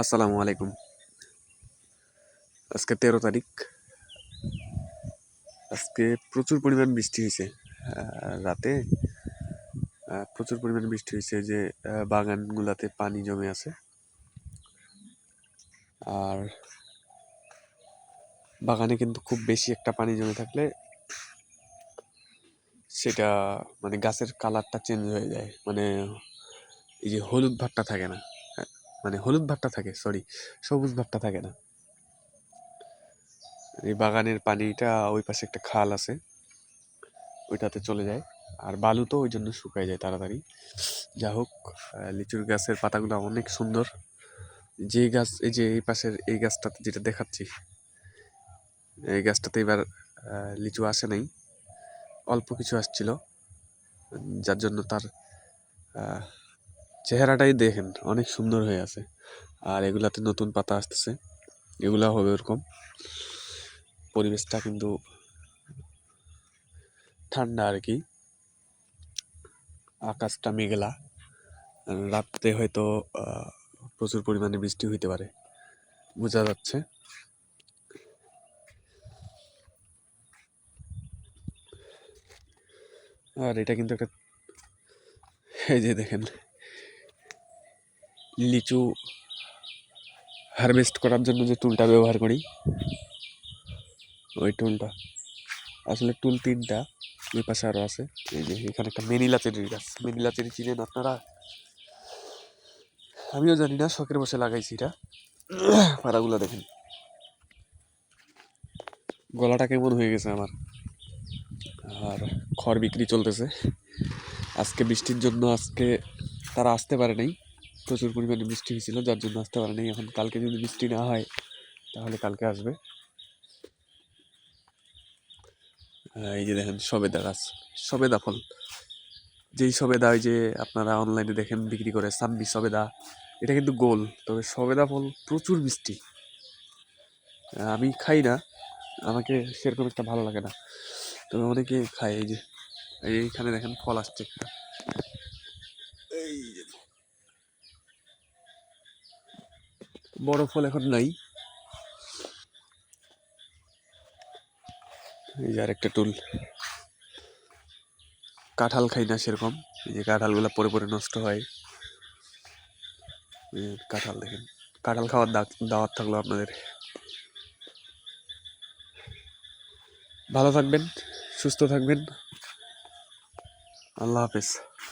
আসসালামু আলাইকুম। আজকে ১৩ তারিখ। আজকে প্রচুর পরিমাণ বৃষ্টি হয়েছে। রাতে প্রচুর পরিমাণ বৃষ্টি হয়েছে, যে বাগানগুলাতে পানি জমে আছে। আর বাগানে কিন্তু খুব বেশি একটা পানি জমে থাকলে সেটা মানে গাছের কালারটা চেঞ্জ হয়ে যায়, মানে এই যে হলুদ ভাবটা থাকে না, মানে হলুদ ভাবটা থাকে, সরি, সবুজ ভাবটা থাকে না। এই বাগানের পানিটা ওই পাশে একটা খাল আছে, ওইটাতে চলে যায়। আর বালু তো ওই জন্য শুকায় যায় তাড়াতাড়ি। যা হোক, লিচুর গাছের পাতাগুলো অনেক সুন্দর। যে গাছ, এই যে এই পাশের এই গাছটাতে যেটা দেখাচ্ছি, এই গাছটাতে এবার লিচু আসে নাই, অল্প কিছু আসছিল, যার জন্য তার চেহারাটাই দেখেন অনেক সুন্দর হয়ে আছে। আর এগুলাতে নতুন পাতা আসতেছে, এগুলা হবে ওরকম। পরিবেশটা কিন্তু ঠান্ডা আর কি, আকাশটা মেঘলা। রাত্রে হয়তো প্রচুর পরিমাণে বৃষ্টি হইতে পারে, বোঝা যাচ্ছে। আর এটা কিন্তু একটা, এই যে দেখেন, লিচু হারভেস্ট করার জন্য যে টুলটা ব্যবহার করি, ওই টুলটা আসলে টুল 3টা, ওই পাশে আরও আছে। এই যে এখানে একটা মেনিলা চেরির গাছ, মেনিলা চেরি চিনেন আপনারা? আমিও জানি না, শখের বসে লাগাইছি এটা। পাড়াগুলো দেখেন, গলাটা কেমন হয়ে গেছে আমার। আর খড় বিক্রি চলতেছে। আজকে বৃষ্টির জন্য আজকে তারা আসতে পারে নাই, প্রচুর পরিমাণে বৃষ্টি হয়েছিল, যার জন্য আসতে পারে নাই। এখন কালকে যদি বৃষ্টি না হয় তাহলে কালকে আসবে। এই যে দেখেন সবেদা গাছ, সবেদা ফল, যেই সবেদা ওই যে আপনারা অনলাইনে দেখেন বিক্রি করে, সাম্বি সবেদা, এটা কিন্তু গোল। তবে সবেদা ফল প্রচুর মিষ্টি। আমি খাই না, আমাকে সেরকম একটা ভালো লাগে না, তবে অনেকে খায়। এই যে এইখানে দেখেন ফল আসছে একটা, এই যে বড় ফল এখন নাই। এই যে আরেকটা টুল। কাঁঠাল খাই না সেরকম, এই যে কাঁঠালগুলো পরে পরে নষ্ট হয়। কাঁঠাল দেখেন, কাঁঠাল খাওয়ার দাওয়াত থাকলো আপনাদের। ভালো থাকবেন, সুস্থ থাকবেন, আল্লাহ হাফেজ।